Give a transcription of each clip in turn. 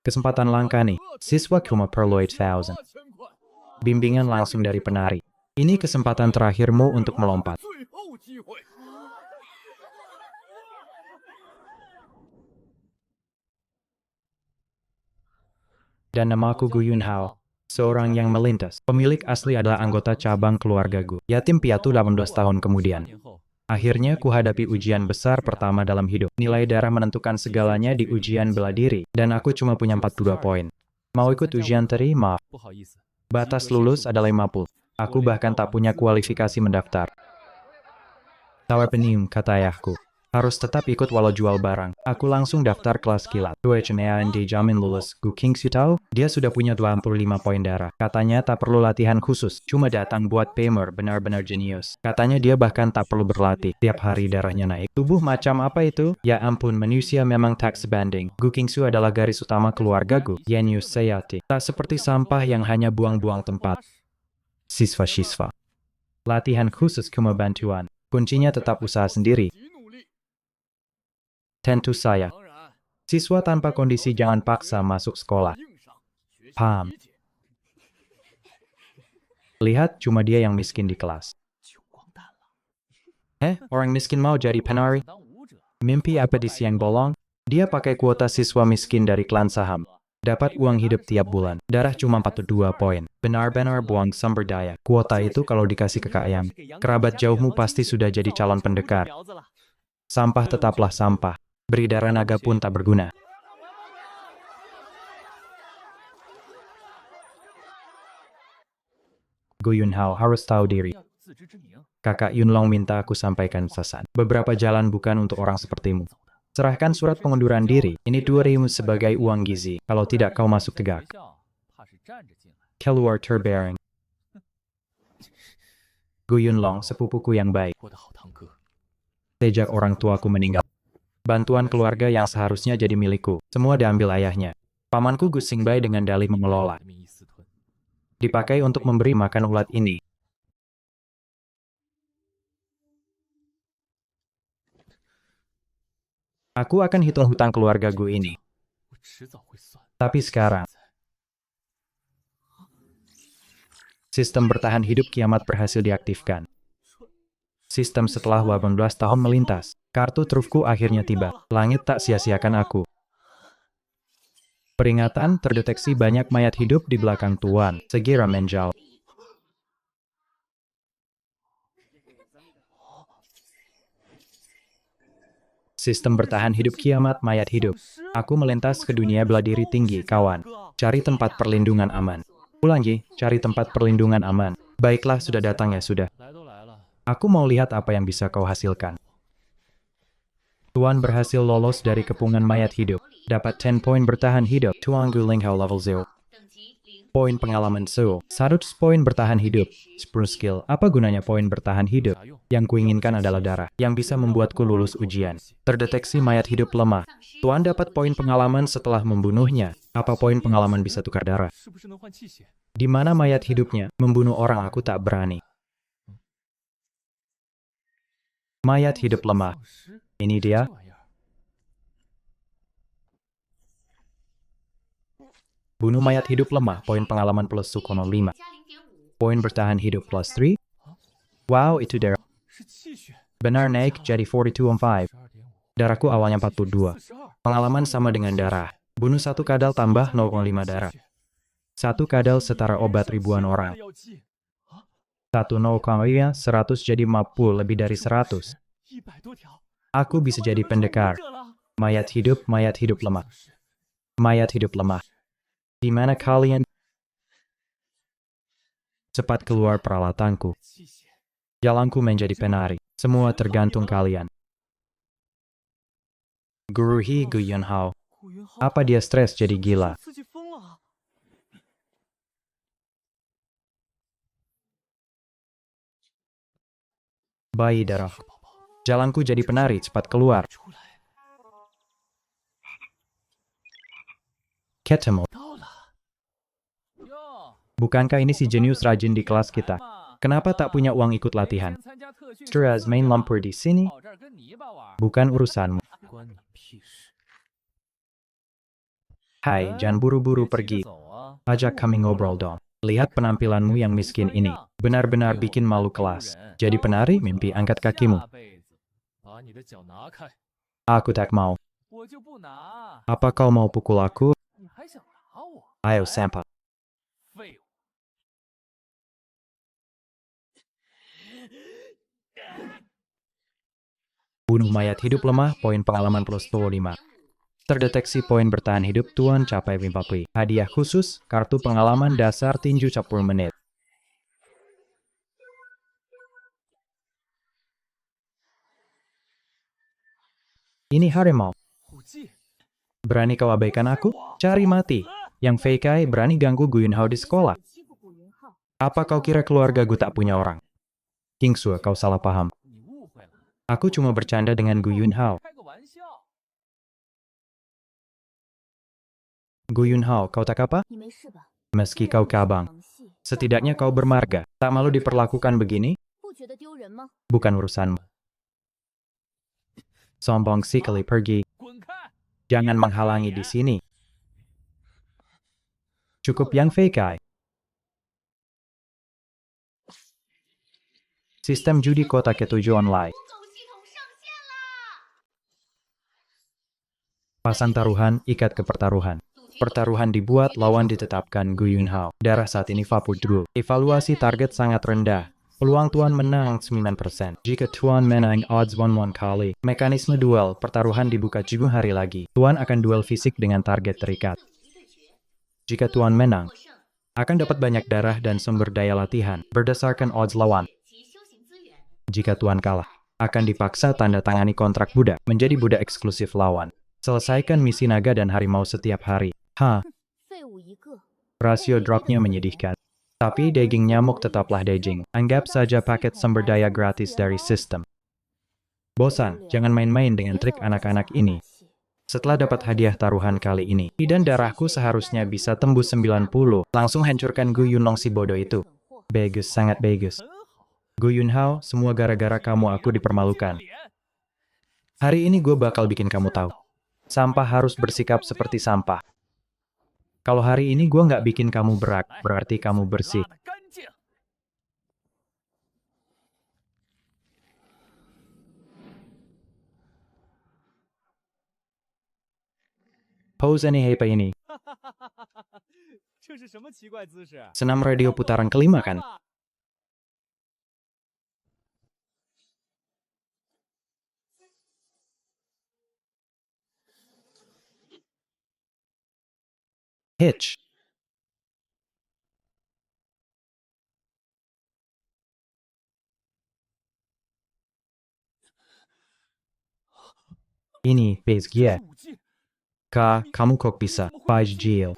Kesempatan langka nih. Siswa cuma perlu 8,000. Bimbingan langsung dari penari. Ini kesempatan terakhirmu untuk melompat. Dan namaku Gu Yunhao, seorang yang melintas. Pemilik asli adalah anggota cabang keluarga Gu. Yatim piatu 18 tahun kemudian. Akhirnya kuhadapi ujian besar pertama dalam hidup. Nilai darah menentukan segalanya di ujian bela diri, dan aku cuma punya 42 poin. Mau ikut ujian tadi? Maaf. Batas lulus adalah 50. Aku bahkan tak punya kualifikasi mendaftar. Tawar penim, kata ayahku. Harus tetap ikut walau jual barang. Aku langsung daftar kelas kilat. Dua cemean dijamin lulus. Gu Kingsu tahu, dia sudah punya 25 poin darah. Katanya tak perlu latihan khusus, cuma datang buat pamer, benar-benar jenius. Katanya dia bahkan tak perlu berlatih, tiap hari darahnya naik. Tubuh macam apa itu? Ya ampun, manusia memang tak sebanding. Gu Kingsu adalah garis utama keluarga Gu, Yenius Sayati. Tak seperti sampah yang hanya buang-buang tempat. Siswa-siswa. Latihan khusus cuma bantuan. Kuncinya tetap usaha sendiri. Tentu saya. Siswa tanpa kondisi jangan paksa masuk sekolah. Paham. Lihat, cuma dia yang miskin di kelas. Orang miskin mau jadi penari? Mimpi apa di siang bolong? Dia pakai kuota siswa miskin dari klan saham. Dapat uang hidup tiap bulan. Darah cuma 42 poin. Benar-benar buang sumber daya. Kuota itu kalau dikasih ke Kak Ayam. Kerabat jauhmu pasti sudah jadi calon pendekar. Sampah tetaplah sampah. Beri darah naga pun tak berguna. Gu Yunhao harus tahu diri. Kakak Yunlong minta aku sampaikan pesan. Beberapa jalan bukan untuk orang sepertimu. Serahkan surat pengunduran diri. Ini 2.000 sebagai uang gizi. Kalau tidak kau masuk tegak. Keluar terbareng. Gu Yunlong, sepupuku yang baik. Sejak orang tuaku meninggal. Bantuan keluarga yang seharusnya jadi milikku. Semua diambil ayahnya. Pamanku Gu Xingbai dengan dalih mengelola. Dipakai untuk memberi makan ulat ini. Aku akan hitung hutang keluarga Gu ini. Tapi sekarang, sistem bertahan hidup kiamat berhasil diaktifkan. Sistem setelah 18 tahun melintas. Kartu trufku akhirnya tiba. Langit tak sia-siakan aku. Peringatan, terdeteksi banyak mayat hidup di belakang Tuan. Segera menjauh. Sistem bertahan hidup kiamat mayat hidup. Aku melintas ke dunia bela diri tinggi, kawan. Cari tempat perlindungan aman. Ulangi, cari tempat perlindungan aman. Baiklah, sudah datang ya sudah. Aku mau lihat apa yang bisa kau hasilkan. Tuan berhasil lolos dari kepungan mayat hidup. Dapat 10 poin bertahan hidup. Tuan Gu Linghao level 0. Poin pengalaman 100 poin bertahan hidup. 10 skill. Apa gunanya poin bertahan hidup? Yang kuinginkan adalah darah, yang bisa membuatku lulus ujian. Terdeteksi mayat hidup lemah. Tuan dapat poin pengalaman setelah membunuhnya. Apa poin pengalaman bisa tukar darah? Di mana mayat hidupnya? Membunuh orang aku tak berani. Mayat hidup lemah. Ini dia. Bunuh mayat hidup lemah, poin pengalaman plus Sukono 5. Poin bertahan hidup plus 3. Wow, itu darah. Benar naik jadi 42 on 5. Darahku awalnya 42. Pengalaman sama dengan darah. Bunuh satu kadal tambah 0,5 darah. Satu kadal setara obat ribuan orang. 1,5 100 jadi 50 lebih dari 100. Aku bisa jadi pendekar. Mayat hidup lemah. Mayat hidup lemah. Di mana kalian? Cepat keluar peralatanku. Jalanku menjadi penari. Semua tergantung kalian. Guru He Gu Yunhao. Apa dia stres jadi gila? Bayi darah. Jalanku jadi penari, cepat keluar. Ketemu. Bukankah ini si jenius rajin di kelas kita? Kenapa tak punya uang ikut latihan? Stras main lumpur di sini? Bukan urusanmu. Hai, jangan buru-buru pergi. Ajak kami ngobrol dong. Lihat penampilanmu yang miskin ini. Benar-benar bikin malu kelas. Jadi penari mimpi angkat kakimu. Aku tak mau. Apa kau mau pukul aku? Ayo, Sampa. Bunuh mayat hidup lemah, poin pengalaman plus 25. Terdeteksi poin bertahan hidup Tuan capai 50. Hadiah khusus, kartu pengalaman dasar tinju 10 menit. Ini harimau. Berani kau abaikan aku? Cari mati. Yang Fei Kai berani ganggu Gu Yunhao di sekolah. Apa kau kira keluarga Gu tak punya orang? King Su, kau salah paham. Aku cuma bercanda dengan Gu Yunhao. Gu Yunhao, kau tak apa? Meski kau kabang. Setidaknya kau bermarga. Tak malu diperlakukan begini? Bukan urusanmu. Sombong sekali pergi. Jangan menghalangi di sini. Cukup yang Fei Kai. Sistem judi kota ke-7 online. Pasang taruhan, ikat ke pertaruhan. Pertaruhan dibuat, lawan ditetapkan Gu Yunhao. Darah saat ini 42. Evaluasi target sangat rendah. Peluang Tuan menang 9%. Jika Tuan menang, odds 1-1 kali. Mekanisme duel, pertaruhan dibuka 7 hari lagi. Tuan akan duel fisik dengan target terikat. Jika Tuan menang, akan dapat banyak darah dan sumber daya latihan, berdasarkan odds lawan. Jika Tuan kalah, akan dipaksa tanda tangani kontrak budak, menjadi budak eksklusif lawan. Selesaikan misi naga dan harimau setiap hari. Rasio dropnya menyedihkan. Tapi daging nyamuk tetaplah daging. Anggap saja paket sumber daya gratis dari sistem. Bosan, jangan main-main dengan trik anak-anak ini. Setelah dapat hadiah taruhan kali ini, dan darahku seharusnya bisa tembus 90. Langsung hancurkan Gu Yunlong si bodoh itu. Bagus, sangat bagus. Gu Yunhao, semua gara-gara kamu aku dipermalukan. Hari ini gue bakal bikin kamu tahu. Sampah harus bersikap seperti sampah. Kalau hari ini gue nggak bikin kamu berak, berarti kamu bersih. Pose ini apa ini? Senam radio putaran kelima kan? Hitch. Ini, Bezgia. Kamu kok bisa? Page Jill.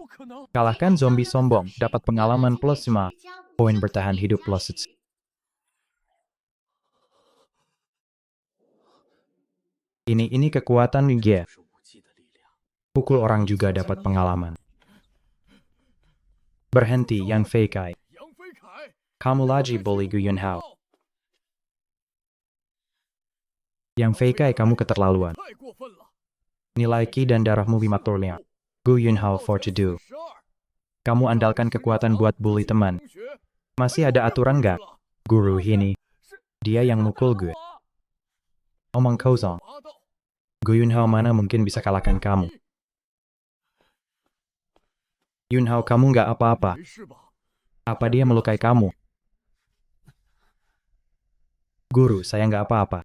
Kalahkan zombie sombong, dapat pengalaman plus 5. Poin bertahan hidup plus 1. Ini kekuatan Gia. Pukul orang juga dapat pengalaman. Berhenti, Yang Fei Kai. Kamu lagi bully Gu Yunhao. Yang Fei Kai, kamu keterlaluan. Nilai ki dan darahmu 5 turnya. Gu Yunhao for to do. Kamu andalkan kekuatan buat bully teman. Masih ada aturan nggak? Guru ini. Dia yang mukul gue. Omong kosong. Gu Yunhao mana mungkin bisa kalahkan kamu. Yunhao, kamu nggak apa-apa. Apa dia melukai kamu? Guru, saya nggak apa-apa.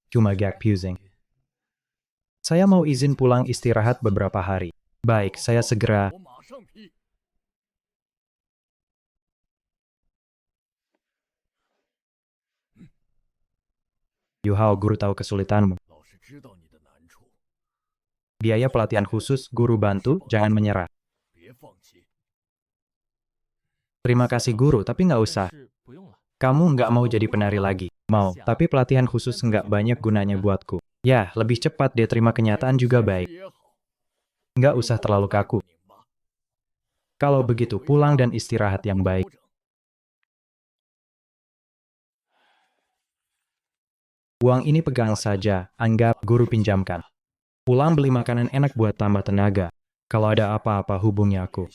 Cuma gak pusing. Saya mau izin pulang istirahat beberapa hari. Baik, saya segera. Yuhao, guru tahu kesulitanmu. Biaya pelatihan khusus, guru bantu, jangan menyerah. Terima kasih guru, tapi nggak usah. Kamu nggak mau jadi penari lagi. Mau, tapi pelatihan khusus nggak banyak gunanya buatku. Ya, lebih cepat dia terima kenyataan juga baik. Nggak usah terlalu kaku. Kalau begitu, pulang dan istirahat yang baik. Uang ini pegang saja, anggap guru pinjamkan. Pulang beli makanan enak buat tambah tenaga. Kalau ada apa-apa hubungi aku.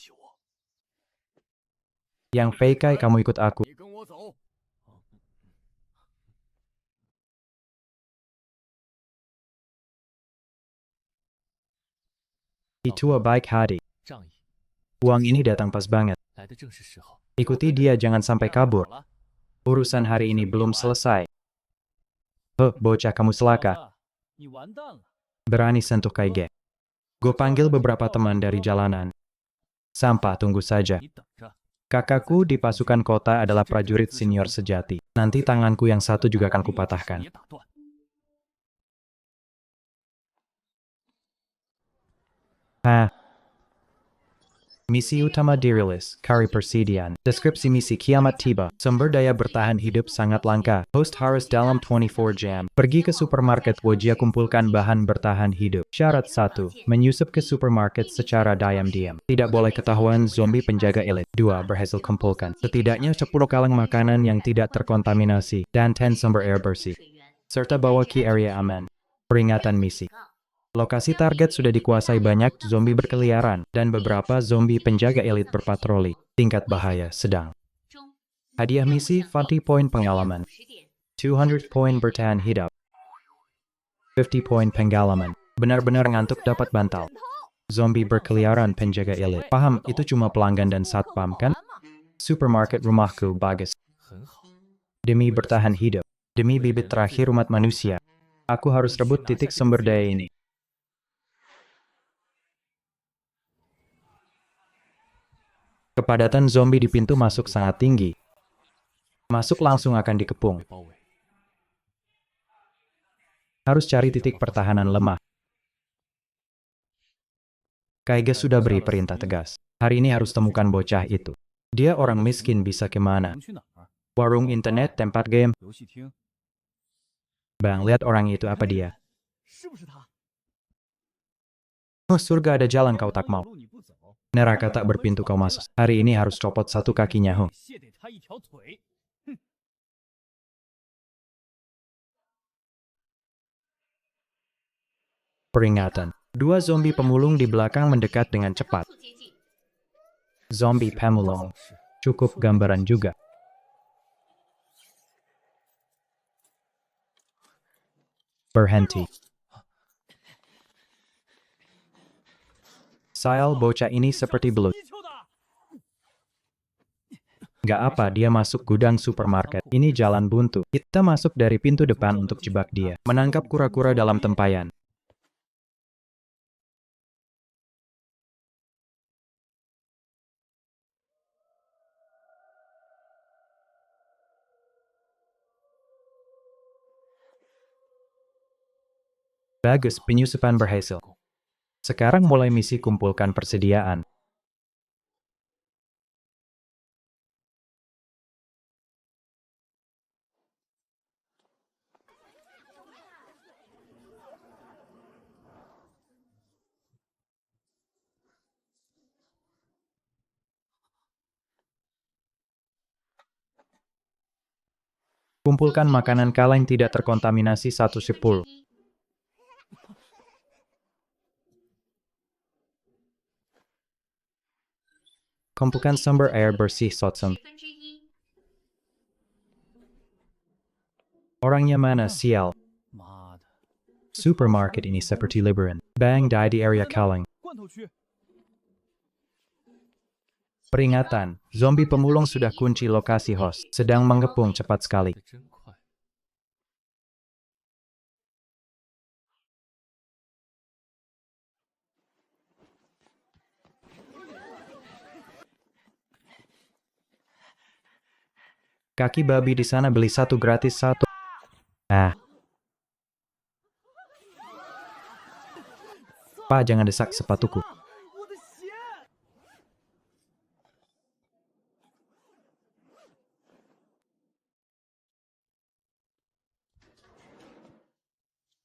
Yang Fei Kai kamu ikut aku. Itua baik hati. Uang ini datang pas banget. Ikuti dia jangan sampai kabur. Urusan hari ini belum selesai. Bocah kamu selaka. Berani sentuh Kaige. Gue panggil beberapa teman dari jalanan. Sampah tunggu saja. Kakakku di pasukan kota adalah prajurit senior sejati. Nanti tanganku yang satu juga akan kupatahkan. Misi utama dirilis, Kari Persidian. Deskripsi misi kiamat tiba. Sumber daya bertahan hidup sangat langka. Host harus dalam 24 jam. Pergi ke supermarket Wojia kumpulkan bahan bertahan hidup. Syarat 1. Menyusup ke supermarket secara diam-diam. Tidak boleh ketahuan zombie penjaga elit. 2. Berhasil kumpulkan setidaknya 10 kaleng makanan yang tidak terkontaminasi dan 10 sumber air bersih. Serta bawa ke area aman. Peringatan misi. Lokasi target sudah dikuasai banyak zombie berkeliaran, dan beberapa zombie penjaga elit berpatroli. Tingkat bahaya sedang. Hadiah misi 40 poin pengalaman. 200 poin bertahan hidup. 50 poin pengalaman. Benar-benar ngantuk dapat bantal. Zombie berkeliaran penjaga elit. Paham, itu cuma pelanggan dan satpam kan? Supermarket rumahku bagus. Demi bertahan hidup. Demi bibit terakhir umat manusia. Aku harus rebut titik sumber daya ini. Kepadatan zombie di pintu masuk sangat tinggi. Masuk langsung akan dikepung. Harus cari titik pertahanan lemah. Kaige sudah beri perintah tegas. Hari ini harus temukan bocah itu. Dia orang miskin bisa kemana? Warung internet, tempat game. Bang, lihat orang itu apa dia? Oh, surga ada jalan kau tak mau. Neraka tak berpintu kau masuk. Hari ini harus copot satu kakinya, ho. Peringatan. 2 zombie pemulung di belakang mendekat dengan cepat. Zombie pemulung. Cukup gambaran juga. Berhenti. Sail bocah ini seperti belut. Gak apa, dia masuk gudang supermarket. Ini jalan buntu. Kita masuk dari pintu depan untuk jebak dia. Menangkap kura-kura dalam tempayan. Bagus, penyusupan berhasil. Sekarang mulai misi kumpulkan persediaan. Kumpulkan makanan kaleng tidak terkontaminasi 1/10. Kumpulkan sumber air bersih sotsem. Orangnya mana, sial? Supermarket ini seperti liburan. Bang die di area kaleng. Peringatan, zombie pemulung sudah kunci lokasi host. Sedang mengepung cepat sekali. Kaki babi di sana beli 1 gratis 1. Pak, jangan desak sepatuku.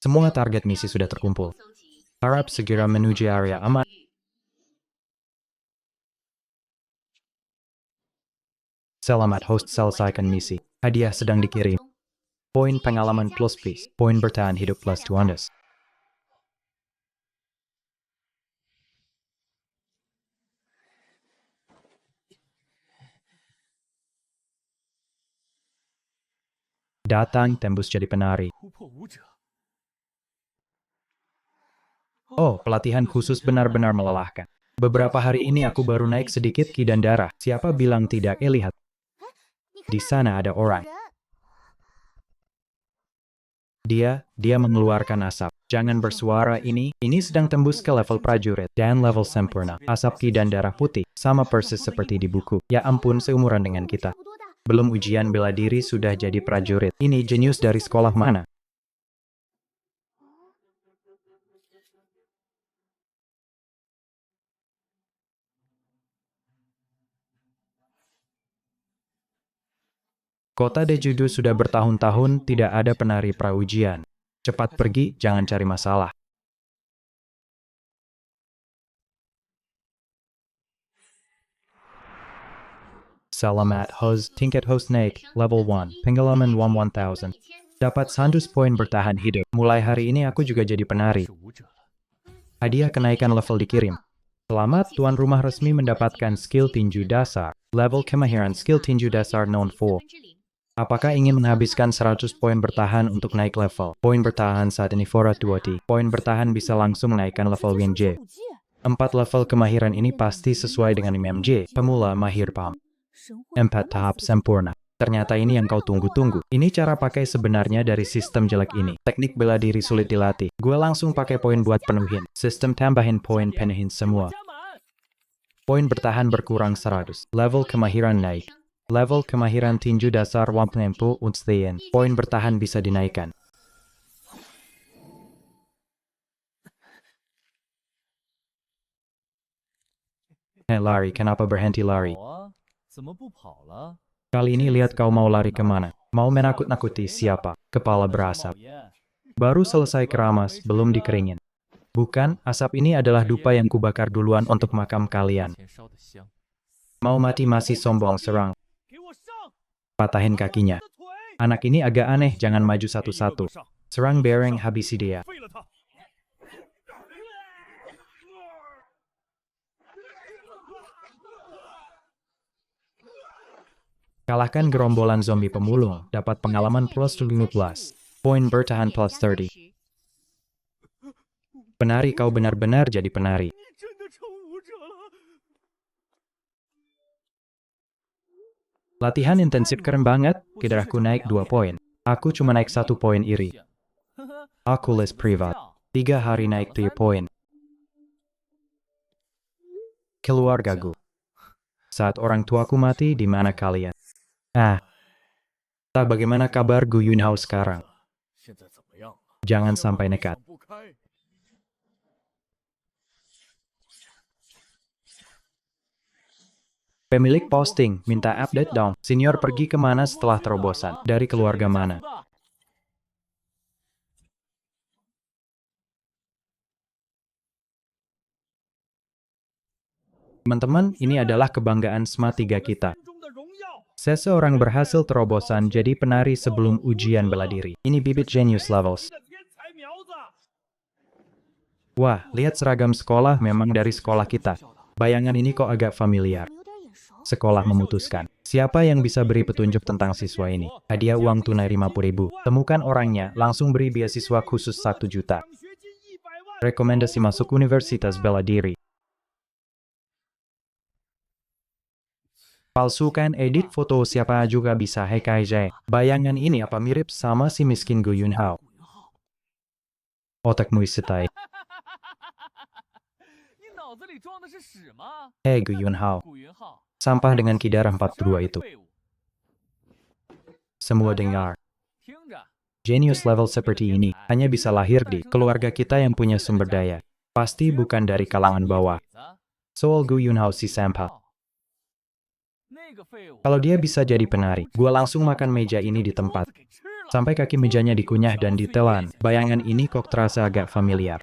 Semua target misi sudah terkumpul. Harap segera menuju area aman. Selamat host selesaikan misi. Hadiah sedang dikirim. Poin pengalaman plus please. Poin bertahan hidup plus 200. Datang tembus jadi penari. Oh, pelatihan khusus benar-benar melelahkan. Beberapa hari ini aku baru naik sedikit ki dan darah. Siapa bilang tidak? Lihat. Di sana ada orang. Dia mengeluarkan asap. Jangan bersuara ini sedang tembus ke level prajurit dan level sempurna. Asap ki dan darah putih, sama persis seperti di buku. Ya ampun, seumuran dengan kita. Belum ujian bela diri sudah jadi prajurit. Ini jenius dari sekolah mana? Kota Dejudo sudah bertahun-tahun tidak ada penari pra-ujian. Cepat pergi, jangan cari masalah. Selamat, host, tingkat host naik, level 1, pengalaman 1000. Dapat 100 poin bertahan hidup. Mulai hari ini aku juga jadi penari. Hadiah kenaikan level dikirim. Selamat, tuan rumah resmi mendapatkan skill tinju dasar. Level kemahiran skill tinju dasar non 4. Apakah ingin menghabiskan 100 poin bertahan untuk naik level? Poin bertahan saat ini Fora 2T. Poin bertahan bisa langsung menaikkan level WNJ. 4 level kemahiran ini pasti sesuai dengan MMJ. Pemula mahir PAM. 4 tahap sempurna. Ternyata ini yang kau tunggu-tunggu. Ini cara pakai sebenarnya dari sistem jelek ini. Teknik bela diri sulit dilatih. Gue langsung pakai poin buat penuhin. Sistem tambahin poin penuhin semua. Poin bertahan berkurang 100. Level kemahiran naik. Level kemahiran tinju dasar 150 unstien. Poin bertahan bisa dinaikkan. Lari, kenapa berhenti lari? Kali ini lihat kau mau lari kemana. Mau menakut-nakuti siapa? Kepala berasap. Baru selesai keramas, belum dikeringin. Bukan, asap ini adalah dupa yang kubakar duluan untuk makam kalian. Mau mati masih sombong, serang. Patahin kakinya. Anak ini agak aneh, jangan maju satu-satu. Serang bereng, habisi dia. Kalahkan gerombolan zombie pemulung, dapat pengalaman plus 15. Poin bertahan plus 30. Penari, kau benar-benar jadi penari. Latihan intensif keren banget, kidarahku naik 2 poin. Aku cuma naik 1 poin iri. Aku les privat. 3 hari naik 3 poin. Keluargaku. Saat orang tuaku mati, di mana kalian? Tak bagaimana kabar Gu Yunhao sekarang? Jangan sampai nekat. Pemilik posting, minta update dong. Senior pergi kemana setelah terobosan? Dari keluarga mana? Teman-teman, ini adalah kebanggaan SMA 3 kita. Seseorang berhasil terobosan jadi penari sebelum ujian bela diri. Ini bibit genius levels. Wah, lihat seragam sekolah memang dari sekolah kita. Bayangan ini kok agak familiar. Sekolah memutuskan, siapa yang bisa beri petunjuk tentang siswa ini? Hadiah uang tunai 50.000. Temukan orangnya, langsung beri beasiswa khusus 1 juta. Rekomendasi masuk Universitas Bela Diri. Palsukan edit foto siapa juga bisa HKJ. Bayangan ini apa mirip sama si miskin Gu Yunhao? Otakmu setai. Hei Gu Yunhao. Sampah dengan kidar 42 itu. Semua dengar. Genius level seperti ini hanya bisa lahir di keluarga kita yang punya sumber daya. Pasti bukan dari kalangan bawah. Soal Gu Yunhao si sampah. Kalau dia bisa jadi penari, gua langsung makan meja ini di tempat. Sampai kaki mejanya dikunyah dan ditelan. Bayangan ini kok terasa agak familiar.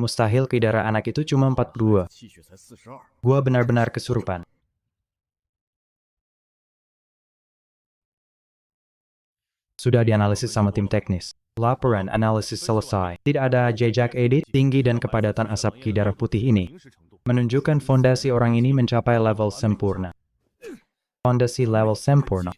Mustahil kidara anak itu cuma 42. Gua benar-benar kesurupan. Sudah dianalisis sama tim teknis. Laporan analisis selesai. Tidak ada jejak edit, tinggi dan kepadatan asap kidara putih ini menunjukkan fondasi orang ini mencapai level sempurna. Fondasi level sempurna.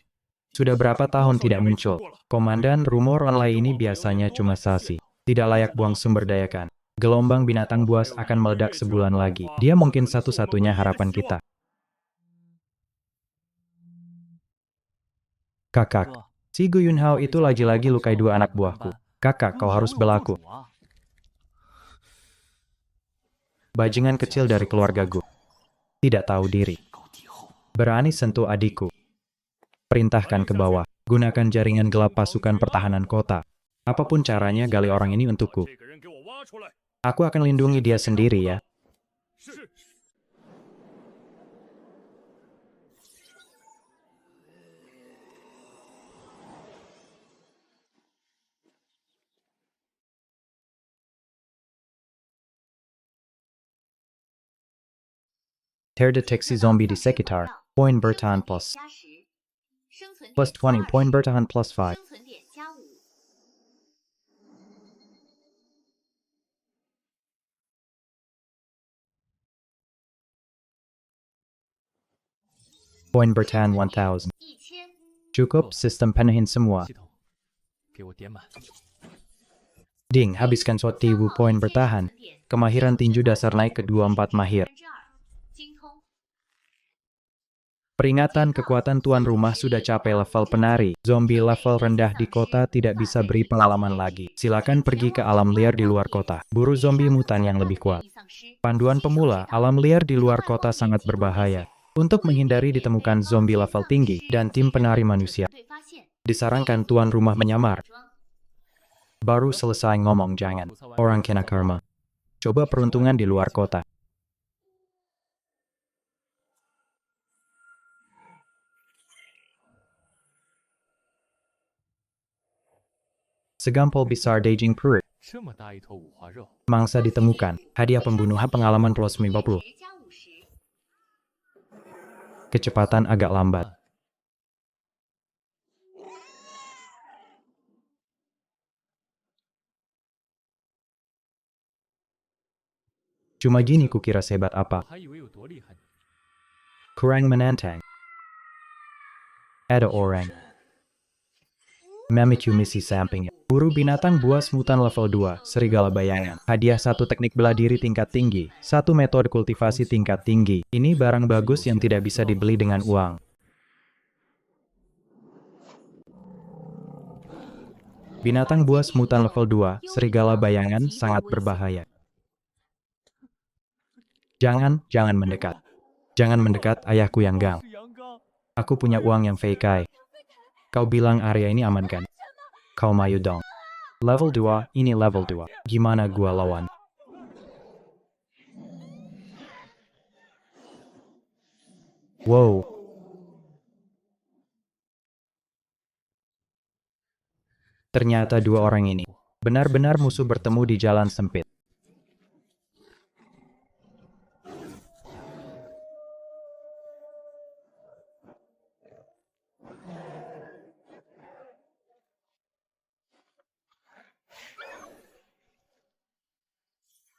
Sudah berapa tahun tidak muncul? Komandan, rumor online ini biasanya cuma sasi. Tidak layak buang sumber daya kan? Gelombang binatang buas akan meledak sebulan lagi. Dia mungkin satu-satunya harapan kita. Kakak, si Gu Yunhao itu lagi-lagi lukai dua anak buahku. Kakak, kau harus berlaku. Bajingan kecil dari keluarga Gu. Tidak tahu diri. Berani sentuh adikku. Perintahkan ke bawah. Gunakan jaringan gelap pasukan pertahanan kota. Apapun caranya, gali orang ini untukku. Aku akan lindungi dia sendiri ya. Terdeteksi zombie di sekitar. Poin bertahan plus 20, poin bertahan plus 5. Poin bertahan 1000. Cukup, sistem penuhin semua. Ding, habiskan 1000 poin bertahan. Kemahiran tinju dasar naik ke 24 mahir. Peringatan kekuatan tuan rumah sudah capai level penari. Zombie level rendah di kota tidak bisa beri pengalaman lagi. Silakan pergi ke alam liar di luar kota. Buru zombie mutan yang lebih kuat. Panduan pemula, alam liar di luar kota sangat berbahaya. Untuk menghindari ditemukan zombie level tinggi dan tim penari manusia, disarankan tuan rumah menyamar. Baru selesai ngomong jangan. Orang kena karma. Coba peruntungan di luar kota. Segampol besar daging perut. Mangsa ditemukan. Hadiah pembunuhan pengalaman plus 50. Kecepatan agak lambat. Cuma gini kukira sehebat apa. Kurang menantang. Ada orang. Memicu misi sampingnya. Buru binatang buas mutan level 2, serigala bayangan. Hadiah 1 teknik bela diri tingkat tinggi, 1 metode kultivasi tingkat tinggi. Ini barang bagus yang tidak bisa dibeli dengan uang. Binatang buas mutan level 2, serigala bayangan sangat berbahaya. Jangan mendekat. Jangan mendekat ayahku yang gang. Aku punya uang yang feikai. Kau bilang area ini aman kan? Kau mayu dong. Level 2, ini level 2. Gimana gua lawan? Wow. Ternyata dua orang ini benar-benar musuh bertemu di jalan sempit.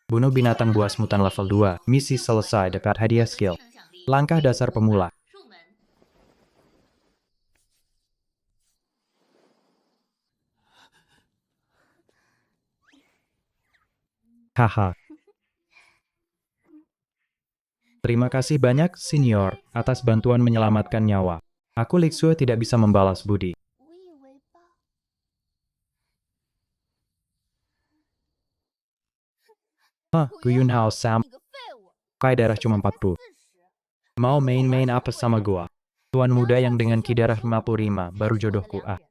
Bunuh binatang buas mutan level 2. Misi selesai, dapat hadiah skill. Langkah dasar pemula. Haha. Terima kasih banyak, senior, atas bantuan menyelamatkan nyawa. Aku Lixue tidak bisa membalas budi. Gu Yunhao Sam. Kai darah cuma 40. Mau main-main apa sama gua? Tuan muda yang dengan ki darah 55, baru jodohku ah.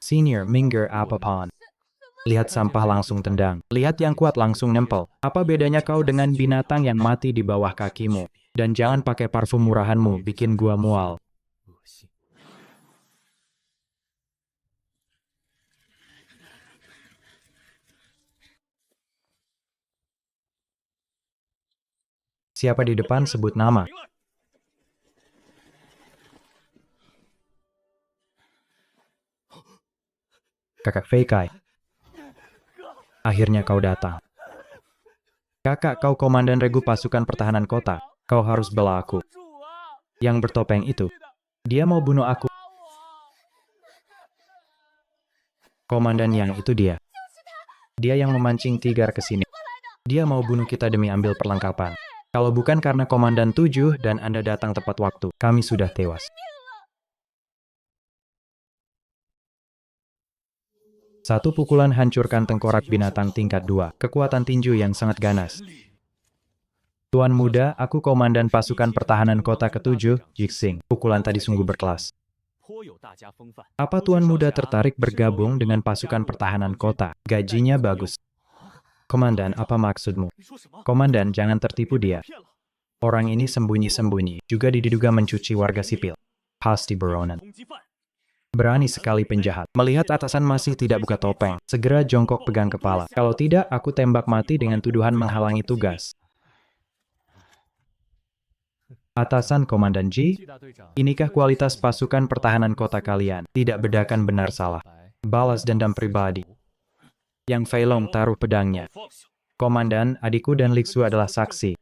Senior, minggir apapun. Lihat sampah langsung tendang. Lihat yang kuat langsung nempel. Apa bedanya kau dengan binatang yang mati di bawah kakimu? Dan jangan pakai parfum murahanmu, bikin gua mual. Siapa di depan sebut nama. Kakak Feikai. Akhirnya kau datang. Kakak, kau komandan regu pasukan pertahanan kota. Kau harus bela aku. Yang bertopeng itu, dia mau bunuh aku. Komandan yang itu dia. Dia yang memancing Tigar ke sini. Dia mau bunuh kita demi ambil perlengkapan. Kalau bukan karena Komandan 7 dan Anda datang tepat waktu, kami sudah tewas. Satu pukulan hancurkan tengkorak binatang tingkat 2, kekuatan tinju yang sangat ganas. Tuan muda, aku komandan pasukan pertahanan kota ke-7, Jixing. Pukulan tadi sungguh berkelas. Apa tuan muda tertarik bergabung dengan pasukan pertahanan kota? Gajinya bagus. Komandan, apa maksudmu? Komandan, jangan tertipu dia. Orang ini sembunyi-sembunyi, juga diduga mencuci warga sipil. Pasti buronan. Berani sekali penjahat. Melihat atasan masih tidak buka topeng, segera jongkok pegang kepala. Kalau tidak, aku tembak mati dengan tuduhan menghalangi tugas. Atasan Komandan Ji, inikah kualitas pasukan pertahanan kota kalian? Tidak bedakan benar salah. Balas dendam pribadi. Yang Fei Long taruh pedangnya. Komandan, adikku dan Lixu adalah saksi.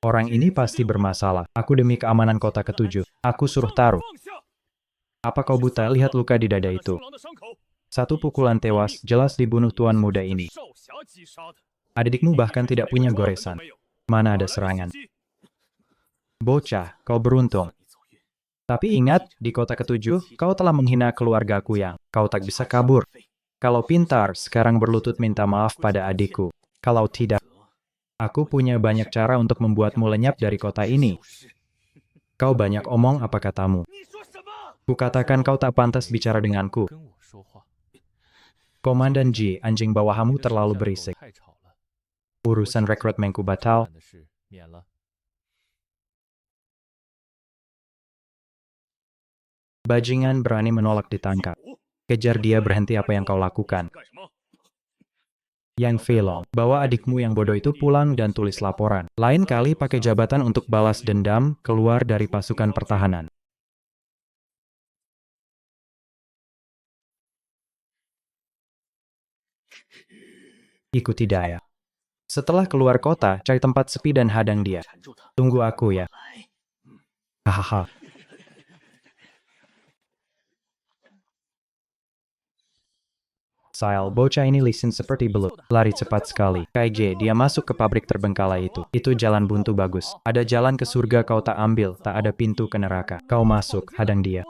Orang ini pasti bermasalah. Aku demi keamanan kota ke-7. Aku suruh taruh. Apa kau buta? Lihat luka di dada itu. Satu pukulan tewas, jelas dibunuh tuan muda ini. Adikmu bahkan tidak punya goresan. Mana ada serangan. Bocah, kau beruntung. Tapi ingat, di kota ke-7, kau telah menghina keluargaku yang kau tak bisa kabur. Kalau pintar, sekarang berlutut minta maaf pada adikku. Kalau tidak, aku punya banyak cara untuk membuatmu lenyap dari kota ini. Kau banyak omong apa katamu. Kukatakan kau tak pantas bicara denganku. Komandan Ji, anjing bawahamu terlalu berisik. Urusan rekrutmenku batal. Bajingan berani menolak ditangkap. Kejar dia, berhenti apa yang kau lakukan. Yang Fei Long, bawa adikmu yang bodoh itu pulang dan tulis laporan. Lain kali pakai jabatan untuk balas dendam, keluar dari pasukan pertahanan. Ikuti Daya. Setelah keluar kota, cari tempat sepi dan hadang dia. Tunggu aku ya. Hahaha. Sail, bocah ini licin seperti belut. Lari cepat sekali. Kaije, dia masuk ke pabrik terbengkalai itu. Itu jalan buntu bagus. Ada jalan ke surga kau tak ambil, tak ada pintu ke neraka. Kau masuk, hadang dia.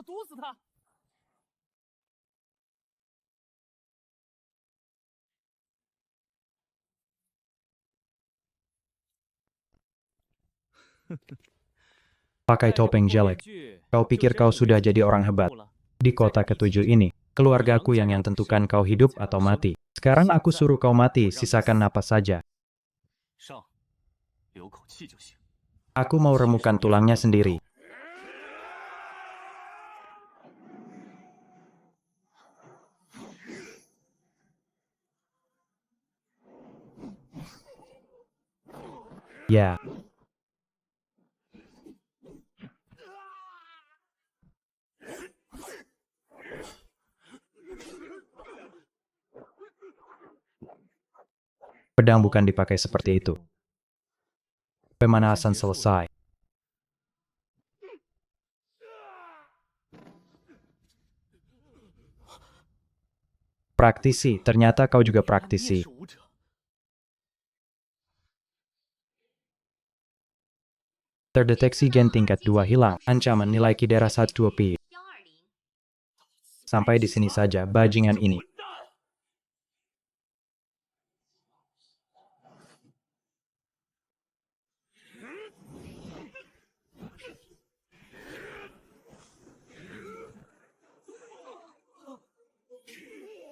Pakai topeng jelek. Kau pikir kau sudah jadi orang hebat. Di kota ke-7 ini, keluargaku yang tentukan kau hidup atau mati. Sekarang aku suruh kau mati, sisakan napas saja. Aku mau remukan tulangnya sendiri. Ya. Pedang bukan dipakai seperti itu. Pemanasan selesai. Praktisi, ternyata kau juga praktisi. Terdeteksi gen tingkat 2 hilang. Ancaman nilai Kidera 1 pi. Sampai di sini saja, bajingan ini.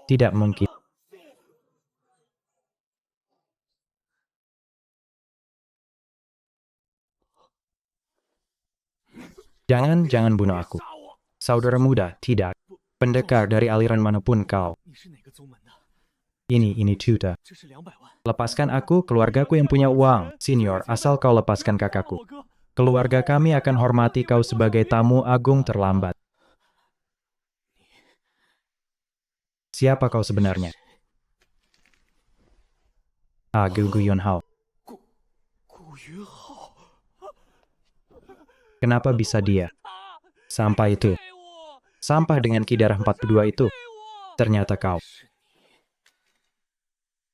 Tidak mungkin. Jangan bunuh aku. Saudara muda, tidak. Pendekar dari aliran manapun kau. Ini tuta. Lepaskan aku, keluargaku yang punya uang. Senior, asal kau lepaskan kakakku. Keluarga kami akan hormati kau sebagai tamu agung terlambat. Siapa kau sebenarnya? Gu Yunhao. Kenapa bisa dia? Sampah itu. Sampah dengan Ki darah 42 itu. Ternyata kau.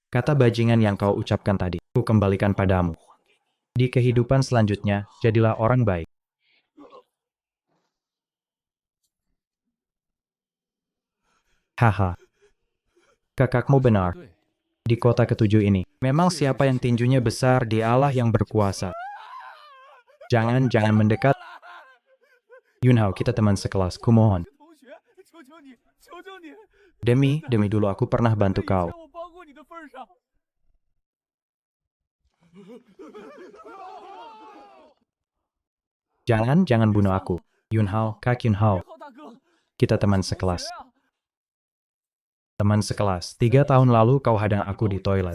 Kata bajingan yang kau ucapkan tadi, ku kembalikan padamu. Di kehidupan selanjutnya, jadilah orang baik. Haha, kakakmu benar. Di kota ketujuh ini, memang siapa yang tinjunya besar di Allah yang berkuasa. Jangan mendekat. Yunhao, kita teman sekelas, kumohon. Demi dulu aku pernah bantu kau. Jangan bunuh aku. Yunhao, Kak Yunhao. Kita teman sekelas. Teman sekelas, 3 tahun lalu kau hadang aku di toilet.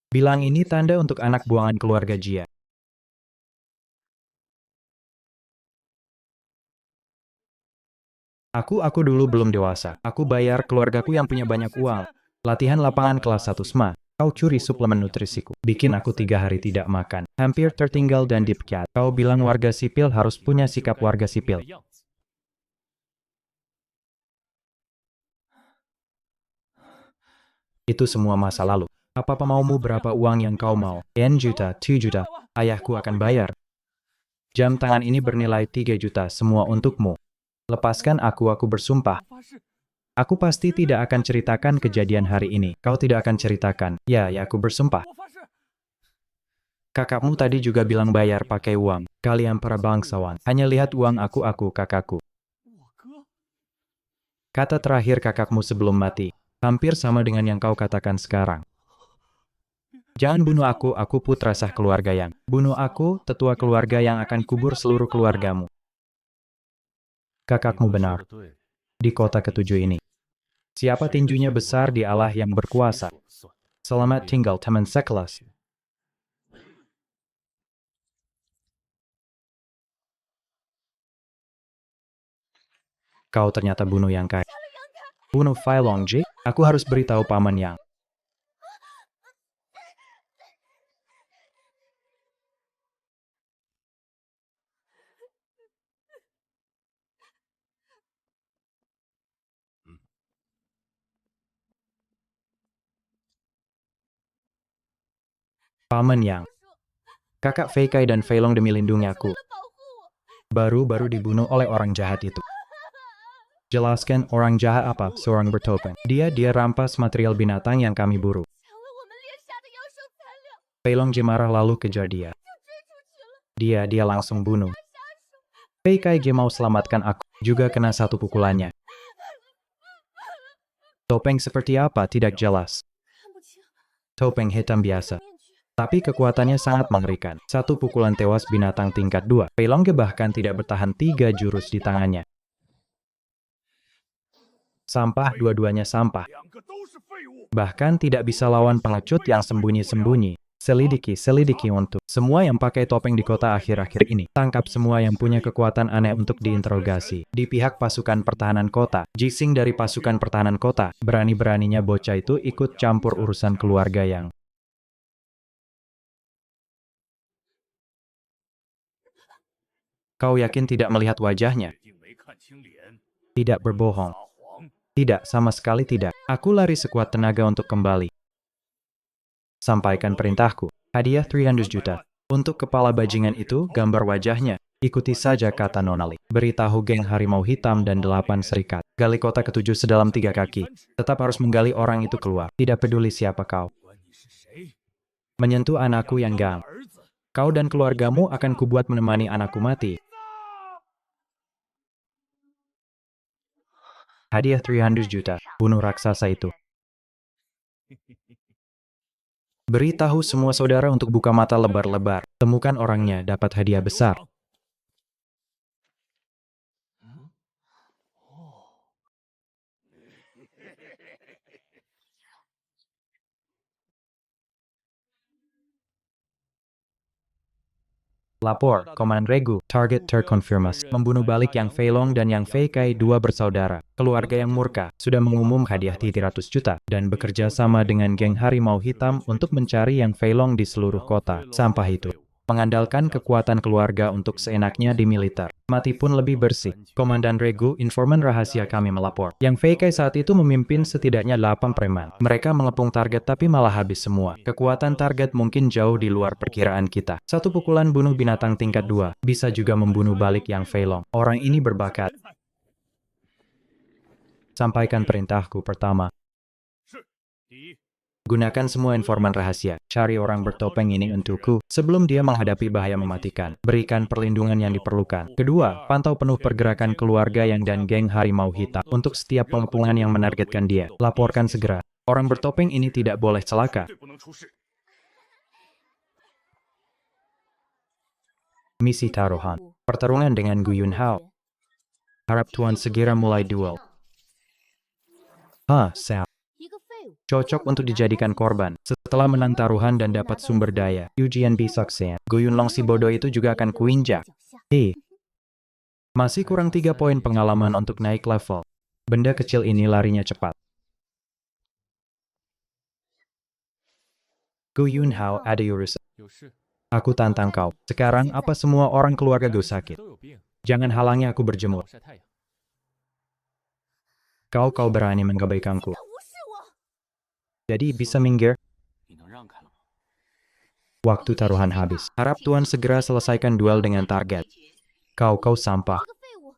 Bilang ini tanda untuk anak buangan keluarga Jia. Aku dulu belum dewasa. Aku bayar keluargaku yang punya banyak uang. Latihan lapangan kelas 1 SMA. Kau curi suplemen nutrisiku. Bikin aku 3 hari tidak makan. Hampir tertinggal dan dipecat. Kau bilang warga sipil harus punya sikap warga sipil. Itu semua masa lalu. Apa maumu berapa uang yang kau mau? N juta, 2 juta. Ayahku akan bayar. Jam tangan ini bernilai 3 juta, semua untukmu. Lepaskan aku bersumpah. Aku pasti tidak akan ceritakan kejadian hari ini. Kau tidak akan ceritakan. Ya, aku bersumpah. Kakakmu tadi juga bilang bayar pakai uang. Kalian para bangsawan. Hanya lihat uang aku, kakakku. Kata terakhir kakakmu sebelum mati. Hampir sama dengan yang kau katakan sekarang. Jangan bunuh aku putra sah keluarga yang. Bunuh aku, tetua keluarga yang akan kubur seluruh keluargamu. Kakakmu benar. Di kota ketujuh ini. Siapa tinjunya besar di Allah yang berkuasa. Selamat tinggal teman sekelas. Kau ternyata bunuh yang kaya. Bunuh Fai Longji? Aku harus beritahu paman yang. Paman yang. Kakak Fei Kai dan Fei Long demi lindungi aku. Baru dibunuh oleh orang jahat itu. Jelaskan orang jahat apa, seorang bertopeng. Dia rampas material binatang yang kami buru. Fei Long marah lalu kejar dia. Dia langsung bunuh. Fei Kai mau selamatkan aku, juga kena 1 pukulannya. Topeng seperti apa tidak jelas. Topeng hitam biasa. Tapi kekuatannya sangat mengerikan. 1 pukulan tewas binatang tingkat 2. Fei Long bahkan tidak bertahan 3 jurus di tangannya. Sampah, dua-duanya sampah. Bahkan tidak bisa lawan pengecut yang sembunyi-sembunyi. Selidiki untuk semua yang pakai topeng di kota akhir-akhir ini. Tangkap semua yang punya kekuatan aneh untuk diinterogasi. Di pihak pasukan pertahanan kota, Jixing dari pasukan pertahanan kota, berani-beraninya bocah itu ikut campur urusan keluarga yang. Kau yakin tidak melihat wajahnya? Tidak berbohong. Tidak, sama sekali tidak. Aku lari sekuat tenaga untuk kembali. Sampaikan perintahku. Hadiah 300 juta. Untuk kepala bajingan itu, gambar wajahnya. Ikuti saja kata Nonali. Beritahu geng harimau hitam dan 8 serikat. Gali kota ketujuh sedalam 3 kaki. Tetap harus menggali orang itu keluar. Tidak peduli siapa kau. Menyentuh anakku yang gam. Kau dan keluargamu akan kubuat menemani anakku mati. Hadiah 300 juta. Bunuh raksasa itu. Beritahu semua saudara untuk buka mata lebar-lebar. Temukan orangnya, dapat hadiah besar. Lapor, Komandan Regu, target terkonfirmasi. Membunuh balik Yang Fei Long dan Yang Fei Kai, 2 bersaudara. Keluarga yang murka, sudah mengumum hadiah 300 juta, dan bekerja sama dengan geng harimau hitam untuk mencari Yang Fei Long di seluruh kota. Sampah itu. Mengandalkan kekuatan keluarga untuk seenaknya di militer. Mati pun lebih bersih. Komandan Regu, informan rahasia kami melapor. Yang Fei Kai saat itu memimpin setidaknya 8 preman. Mereka mengepung target tapi malah habis semua. Kekuatan target mungkin jauh di luar perkiraan kita. Satu pukulan bunuh binatang tingkat 2 bisa juga membunuh balik Yang Fei Long. Orang ini berbakat. Sampaikan perintahku pertama. Gunakan semua informan rahasia. Cari orang bertopeng ini untukku sebelum dia menghadapi bahaya mematikan. Berikan perlindungan yang diperlukan. Kedua, pantau penuh pergerakan keluarga yang dan geng harimau hitam untuk setiap pengepungan yang menargetkan dia. Laporkan segera. Orang bertopeng ini tidak boleh celaka. Misi taruhan. Pertarungan dengan Gu Yunhao. Harap Tuan segera mulai duel. Sal. Cocok untuk dijadikan korban. Setelah menang taruhan dan dapat sumber daya, ujian bisaksen. Gu Yunlong si bodoh itu juga akan kuinjak. Masih kurang 3 poin pengalaman untuk naik level. Benda kecil ini larinya cepat. Gu Yunhao ada urusan. Aku tantang kau. Sekarang apa semua orang keluarga Gu sakit? Jangan halangi aku berjemur. Kau berani mengabaikanku. Jadi bisa minggir? Waktu taruhan habis. Harap Tuan segera selesaikan duel dengan target. Kau sampah.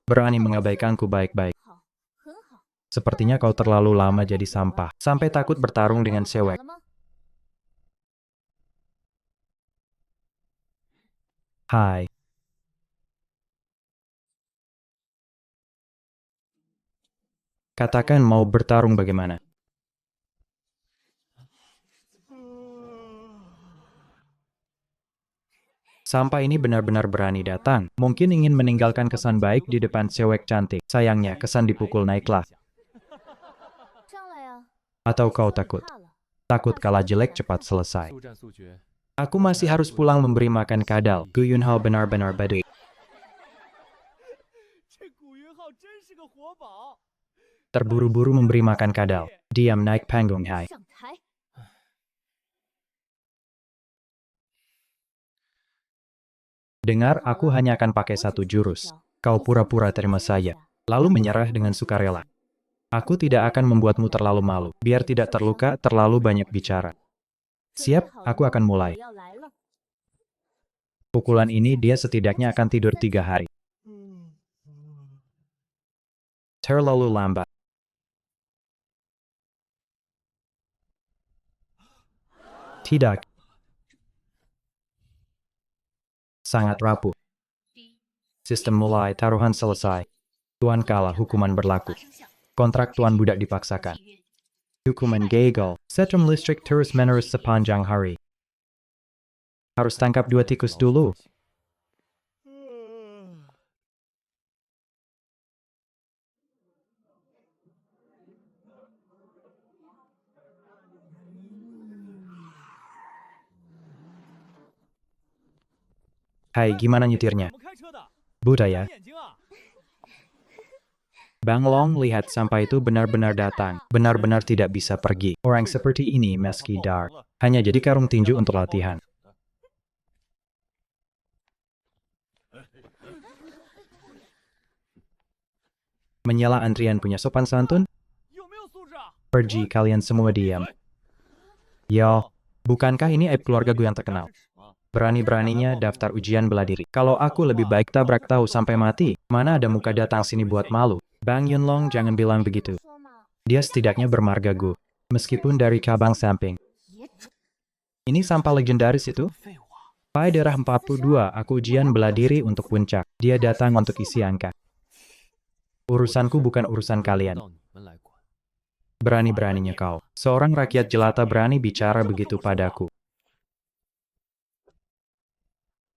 Berani mengabaikanku baik-baik. Sepertinya kau terlalu lama jadi sampah. Sampai takut bertarung dengan Sewek. Hai. Katakan mau bertarung bagaimana? Sampah ini benar-benar berani datang. Mungkin ingin meninggalkan kesan baik di depan Sewek cantik. Sayangnya, kesan dipukul naiklah. Atau kau takut? Takut kalah jelek cepat selesai. Aku masih harus pulang memberi makan kadal. Gu Yunhao benar-benar badai. Terburu-buru memberi makan kadal. Diam naik panggung, hai. Dengar, aku hanya akan pakai satu jurus. Kau pura-pura terima saya, lalu menyerah dengan sukarela. Aku tidak akan membuatmu terlalu malu, biar tidak terluka terlalu banyak bicara. Siap, aku akan mulai. Pukulan ini dia setidaknya akan tidur 3 hari. Terlalu lambat. Tidak. Sangat rapuh. Sistem mulai, taruhan selesai. Tuan kalah, hukuman berlaku. Kontrak tuan budak dipaksakan. Hukuman gagal. Setrum listrik terus-menerus sepanjang hari. Harus tangkap 2 tikus dulu. Hai, gimana nyetirnya? Budaya. Bang Long lihat sampah itu benar-benar datang. Benar-benar tidak bisa pergi. Orang seperti ini meski dark. Hanya jadi karung tinju untuk latihan. Menyela antrian punya sopan santun? Pergi, kalian semua diam. Yo, bukankah ini aib keluarga gue yang terkenal? Berani-beraninya daftar ujian bela diri. Kalau aku lebih baik tabrak tahu sampai mati, mana ada muka datang sini buat malu. Bang Yunlong jangan bilang begitu. Dia setidaknya bermarga Gu, meskipun dari cabang samping. Ini sampah legendaris itu? Pai Darah 42, aku ujian bela diri untuk puncak. Dia datang untuk isi angka. Urusanku bukan urusan kalian. Berani-beraninya kau. Seorang rakyat jelata berani bicara begitu padaku.